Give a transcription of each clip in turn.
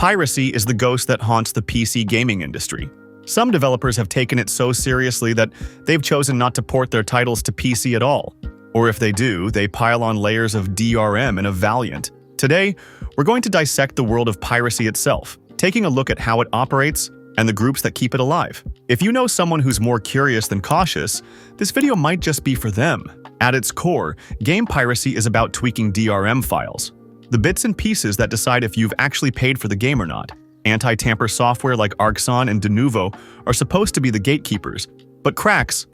Piracy is the ghost that haunts the PC gaming industry. Some developers have taken it so seriously that they've chosen not to port their titles to PC at all. Or if they do, they pile on layers of DRM in a Valiant. Today, we're going to dissect the world of piracy itself, taking a look at how it operates and the groups that keep it alive. If you know someone who's more curious than cautious, this video might just be for them. At its core, game piracy is about tweaking DRM files, the bits and pieces that decide if you've actually paid for the game or not. Anti-tamper software like Arxon and Denuvo are supposed to be the gatekeepers, but cracks,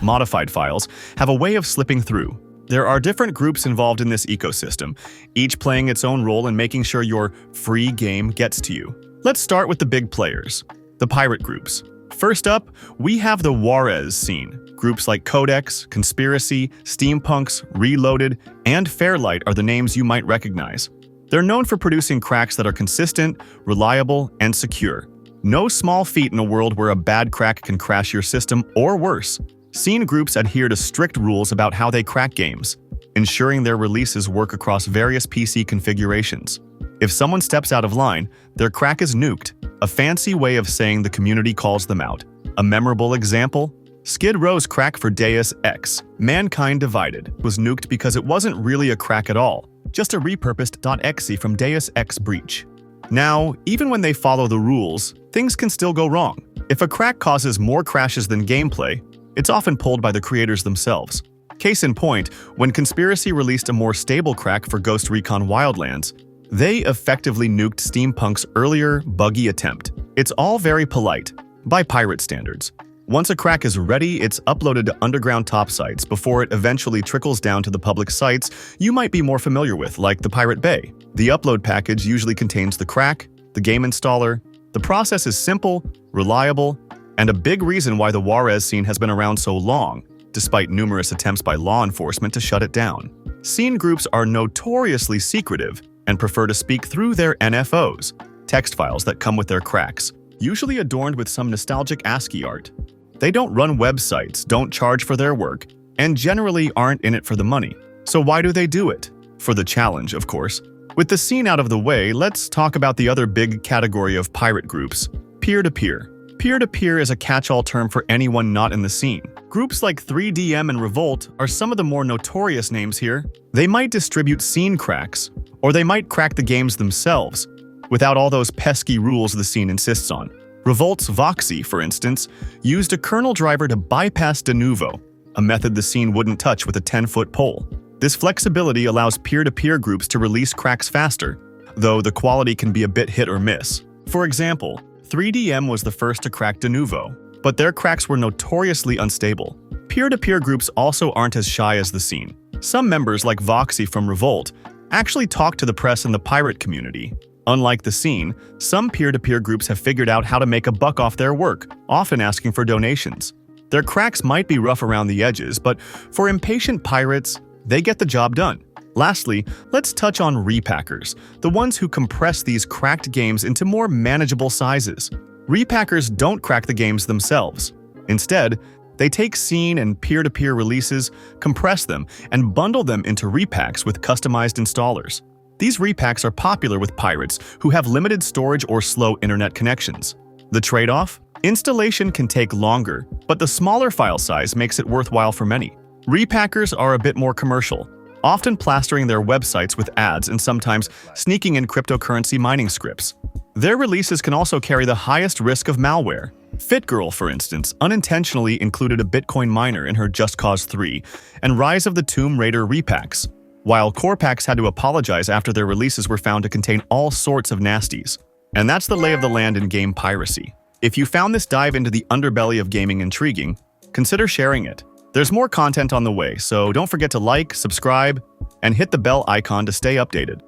modified files, have a way of slipping through. There are different groups involved in this ecosystem, each playing its own role in making sure your free game gets to you. Let's start with the big players, the pirate groups. First up, we have the warez scene. Groups like Codex, Conspiracy, Steampunks, Reloaded, and Fairlight are the names you might recognize. They're known for producing cracks that are consistent, reliable, and secure. No small feat in a world where a bad crack can crash your system, or worse. Scene groups adhere to strict rules about how they crack games, ensuring their releases work across various PC configurations. If someone steps out of line, their crack is nuked, a fancy way of saying the community calls them out. A memorable example? Skid Row's crack for Deus Ex, Mankind Divided, was nuked because it wasn't really a crack at all, just a repurposed .exe from Deus Ex Breach. Now, even when they follow the rules, things can still go wrong. If a crack causes more crashes than gameplay, it's often pulled by the creators themselves. Case in point, when Conspiracy released a more stable crack for Ghost Recon Wildlands, they effectively nuked Steampunk's earlier, buggy attempt. It's all very polite, by pirate standards. Once a crack is ready, it's uploaded to underground top sites before it eventually trickles down to the public sites you might be more familiar with, like the Pirate Bay. The upload package usually contains the crack, the game installer. The process is simple, reliable, and a big reason why the warez scene has been around so long, despite numerous attempts by law enforcement to shut it down. Scene groups are notoriously secretive and prefer to speak through their NFOs, text files that come with their cracks, usually adorned with some nostalgic ASCII art. They don't run websites, don't charge for their work, and generally aren't in it for the money. So why do they do it? For the challenge, of course. With the scene out of the way, let's talk about the other big category of pirate groups, peer-to-peer. Peer-to-peer is a catch-all term for anyone not in the scene. Groups like 3DM and Revolt are some of the more notorious names here. They might distribute scene cracks, or they might crack the games themselves, without all those pesky rules the scene insists on. Revolt's Voxy, for instance, used a kernel driver to bypass Denuvo, a method the scene wouldn't touch with a 10-foot pole. This flexibility allows peer-to-peer groups to release cracks faster, though the quality can be a bit hit or miss. For example, 3DM was the first to crack Denuvo, but their cracks were notoriously unstable. Peer-to-peer groups also aren't as shy as the scene. Some members, like Voxy from Revolt, actually talk to the press and the pirate community. Unlike the scene, some peer-to-peer groups have figured out how to make a buck off their work, often asking for donations. Their cracks might be rough around the edges, but for impatient pirates, they get the job done. Lastly, let's touch on repackers, the ones who compress these cracked games into more manageable sizes. Repackers don't crack the games themselves. Instead, they take scene and peer-to-peer releases, compress them, and bundle them into repacks with customized installers. These repacks are popular with pirates who have limited storage or slow internet connections. The trade-off? Installation can take longer, but the smaller file size makes it worthwhile for many. Repackers are a bit more commercial, often plastering their websites with ads and sometimes sneaking in cryptocurrency mining scripts. Their releases can also carry the highest risk of malware. FitGirl, for instance, unintentionally included a Bitcoin miner in her Just Cause 3 and Rise of the Tomb Raider repacks, while core packs had to apologize after their releases were found to contain all sorts of nasties. And that's the lay of the land in game piracy. If you found this dive into the underbelly of gaming intriguing, consider sharing it. There's more content on the way, so don't forget to like, subscribe, and hit the bell icon to stay updated.